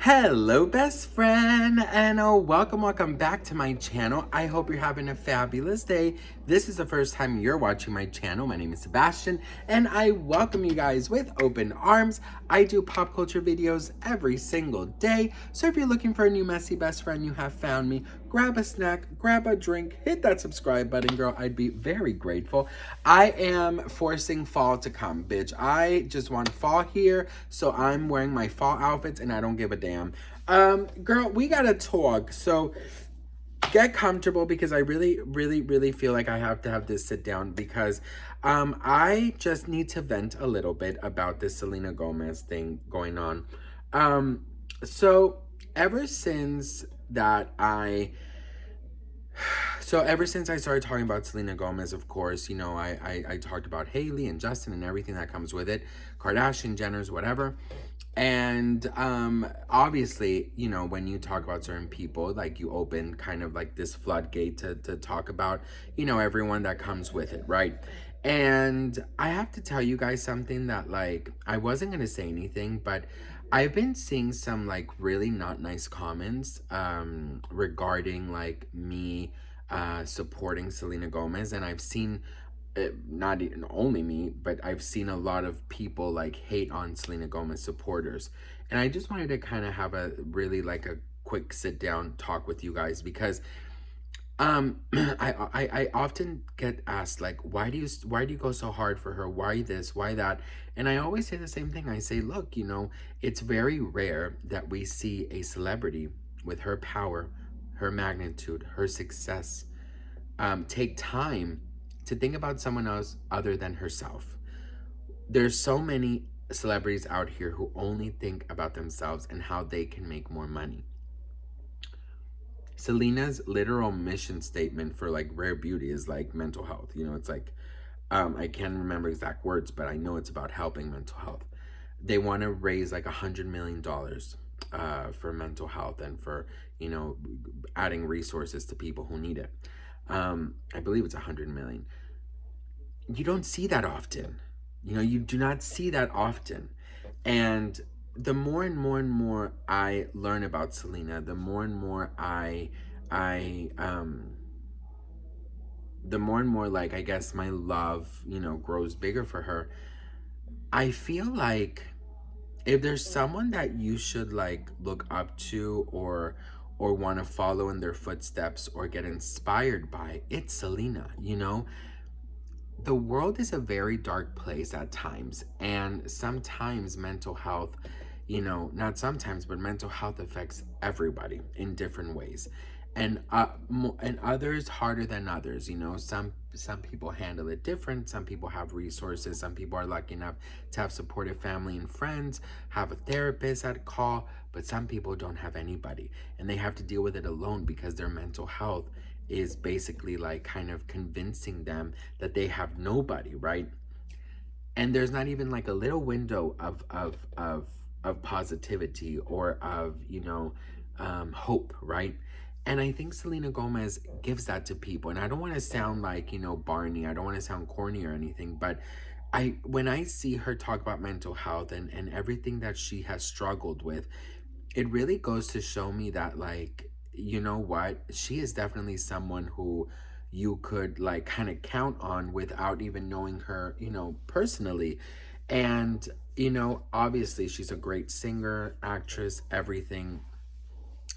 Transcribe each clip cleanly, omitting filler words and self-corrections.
Hello, best friend, and welcome back to my channel. I hope you're having a fabulous day. This is the first time you're watching my channel. My name is Sebastian, and I welcome you guys with open arms. I do pop culture videos every single day, so if you're looking for a new messy best friend, you have found me. Grab a snack, grab a drink, hit that subscribe button, girl. I'd be very grateful. I am forcing fall to come, bitch. I just want fall here, so I'm wearing my fall outfits, and I don't give a damn. Girl, we gotta talk. So get comfortable because I really feel like I have to have this sit down because I just need to vent a little bit about this Selena Gomez thing going on. So ever since that ever since I started talking about Selena Gomez, of course, you know, I talked about Hailey and Justin and everything that comes with it, Kardashian, Jenners, whatever. And obviously, you know, when you talk about certain people, like you open kind of like this floodgate to talk about, you know, everyone that comes with it, right? And I have to tell you guys something that, like, I wasn't going to say anything, but I've been seeing some like really not nice comments regarding like me supporting Selena Gomez, and I've seen not even only me, but I've seen a lot of people like hate on Selena Gomez supporters. And I just wanted to kind of have a really like a quick sit down talk with you guys because I often get asked like, why do you go so hard for her? Why this? Why that? And I always say the same thing. I say, look, you know, it's very rare that we see a celebrity with her power, her magnitude, her success, take time to think about someone else other than herself. There's so many celebrities out here who only think about themselves and how they can make more money. Selena's literal mission statement for like rare beauty is like mental health. You know, it's like, I can't remember exact words, but I know it's about helping mental health. They want to raise like $100 million for mental health and for, you know, adding resources to people who need it. I believe it's 100 million. You don't see that often. You know, you do not see that often. And the more and more I learn about Selena, the more and more the more and more like I guess my love, you know, grows bigger for her. I feel like if there's someone that you should like look up to or want to follow in their footsteps or get inspired by, it's Selena, you know? The world is a very dark place at times, and sometimes mental health, you know, not sometimes, but mental health affects everybody in different ways, and and others harder than others. You know, some people handle it different. Some people have resources. Some people are lucky enough to have supportive family and friends, have a therapist at call, but some people don't have anybody, and they have to deal with it alone because their mental health is basically like kind of convincing them that they have nobody, right? And there's not even like a little window of positivity or of, you know, hope, right? And I think Selena Gomez gives that to people. And I don't want to sound like, you know, Barney. I don't want to sound corny or anything, but when I see her talk about mental health and everything that she has struggled with, it really goes to show me that, like, you know what, she is definitely someone who you could like kind of count on without even knowing her, you know, personally. And, you know, obviously she's a great singer, actress, everything,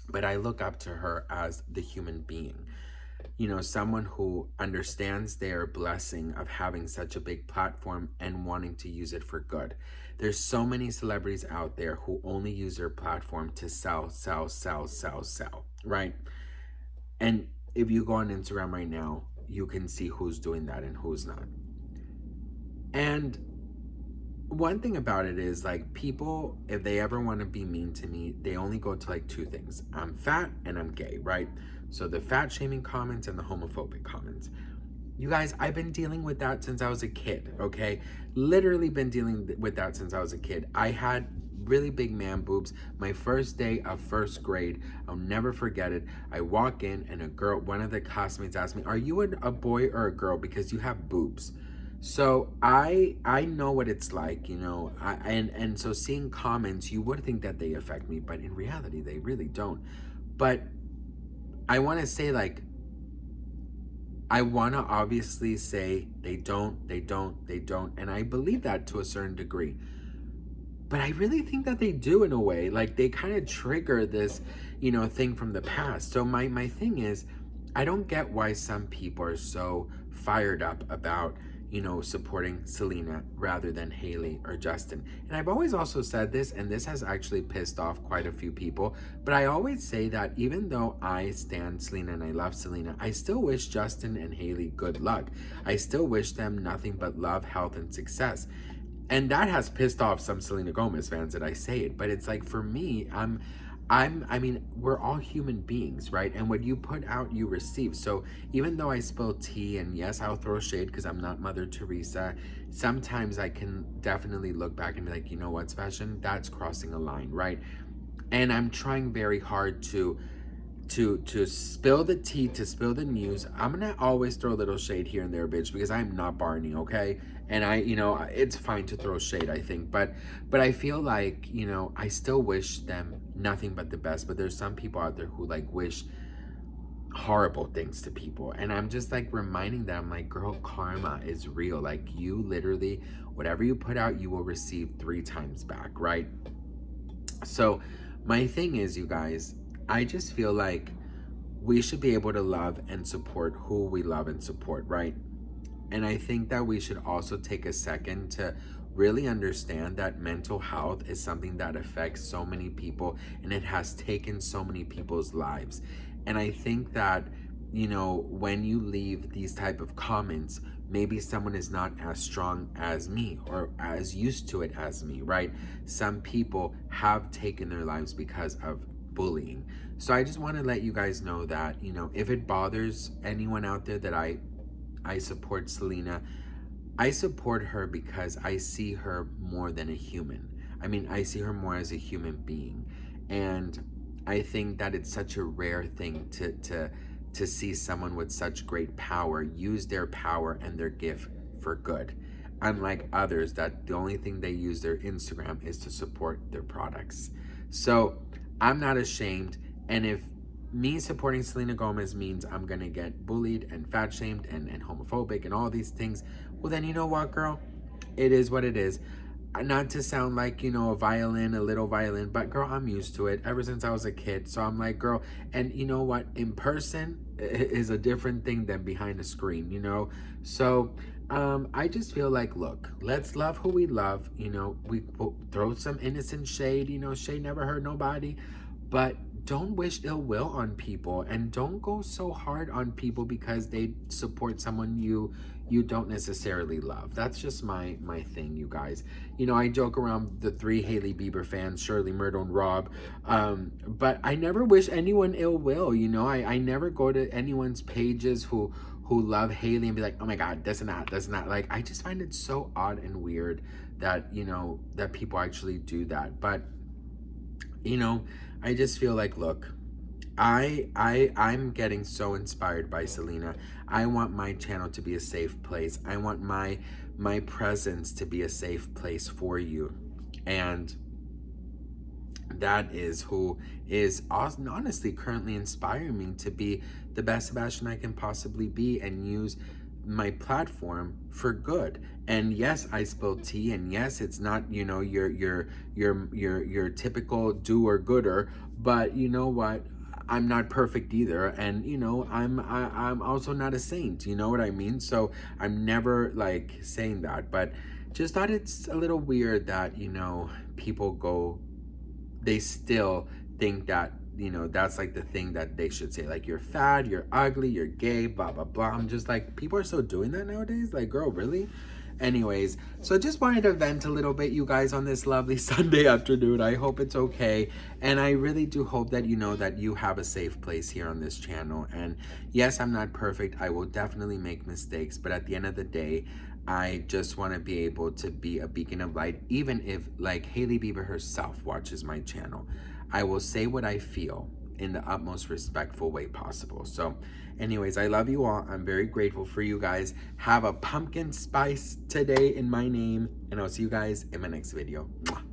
but I look up to her as the human being, you know, someone who understands their blessing of having such a big platform and wanting to use it for good. There's so many celebrities out there who only use their platform to sell, right? And if you go on Instagram right now, you can see who's doing that and who's not. And one thing about it is, like, people, if they ever want to be mean to me, they only go to like two things. I'm fat and I'm gay, right? So the fat shaming comments and the homophobic comments. You guys, I've been dealing with that since I was a kid, okay? Literally been dealing with that since I was a kid. I had really big man boobs. My first day of first grade, I'll never forget it. I walk in and a girl, one of the classmates asked me, are you a boy or a girl because you have boobs? So I know what it's like, and so seeing comments, you would think that they affect me, but in reality, they really don't. But I want to say, like, I want to obviously say they don't, and I believe that to a certain degree. But I really think that they do in a way. Like, they kind of trigger this, thing from the past. So my thing is, I don't get why some people are so fired up about, supporting Selena rather than Hailey or Justin. And I've always also said this, and this has actually pissed off quite a few people, but I always say that even though I stand Selena and I love Selena, I still wish Justin and Hailey good luck. I still wish them nothing but love, health, and success. And that has pissed off some Selena Gomez fans that I say it, but it's like, for me, I mean, we're all human beings, right? And what you put out, you receive. So even though I spill tea, and yes, I'll throw shade because I'm not Mother Teresa, sometimes I can definitely look back and be like, you know what, Sebastian, that's crossing a line, right? And I'm trying very hard to spill the tea, to spill the news. I'm gonna always throw a little shade here and there, bitch, because I'm not Barney, okay? And it's fine to throw shade, I think, but I feel like, I still wish them nothing but the best. But there's some people out there who like wish horrible things to people, and I'm just like reminding them, like, girl, karma is real. Like, you literally, whatever you put out, you will receive 3 times back, right? So my thing is, you guys, I just feel like we should be able to love and support who we love and support, right? And I think that we should also take a second to really understand that mental health is something that affects so many people, and it has taken so many people's lives. And I think that, when you leave these type of comments, maybe someone is not as strong as me or as used to it as me, right? Some people have taken their lives because of bullying. So I just want to let you guys know that, if it bothers anyone out there that I support Selena, I support her because I see her more than a human. I mean, I see her more as a human being. And I think that it's such a rare thing to see someone with such great power use their power and their gift for good. Unlike others that the only thing they use their Instagram is to support their products. So I'm not ashamed. And if me supporting Selena Gomez means I'm gonna get bullied and fat shamed and homophobic and all these things, well, then, you know what, girl? It is what it is. Not to sound like, a little violin, but girl, I'm used to it ever since I was a kid. So I'm like, girl, and you know what? In person is a different thing than behind a screen, So I just feel like, look, let's love who we love. We throw some innocent shade. Shade never hurt nobody, but don't wish ill will on people, and don't go so hard on people because they support someone you don't necessarily love. That's just my thing, you guys. I joke around the 3 Hailey Bieber fans, Shirley, Myrtle, and Rob, but I never wish anyone ill will. I never go to anyone's pages who love Hailey and be like, oh my god, this and that. Like, I just find it so odd and weird that that people actually do that. But I just feel like, look, I'm getting so inspired by Selena. I want my channel to be a safe place. I want my presence to be a safe place for you. And that is who is honestly currently inspiring me to be the best Sebastian I can possibly be, and use my platform for good. And yes, I spill tea, and yes, it's not your typical do-or-gooder, but you know what, I'm not perfect either, and I'm also not a saint, you know what I mean? So I'm never like saying that, but just thought it's a little weird that people they still think that that's like the thing that they should say, like, you're fat, you're ugly, you're gay, blah blah blah. I'm just like, people are still doing that nowadays? Like, girl, really? Anyways, so I just wanted to vent a little bit, you guys, on this lovely Sunday afternoon. I hope it's okay, and I really do hope that that you have a safe place here on this channel. And yes, I'm not perfect. I will definitely make mistakes, but at the end of the day, I just want to be able to be a beacon of light, even if, like, Hailey Bieber herself watches my channel. I will say what I feel, in the utmost respectful way possible. So anyways, I love you all. I'm very grateful for you guys. Have a pumpkin spice today in my name, and I'll see you guys in my next video. Mwah.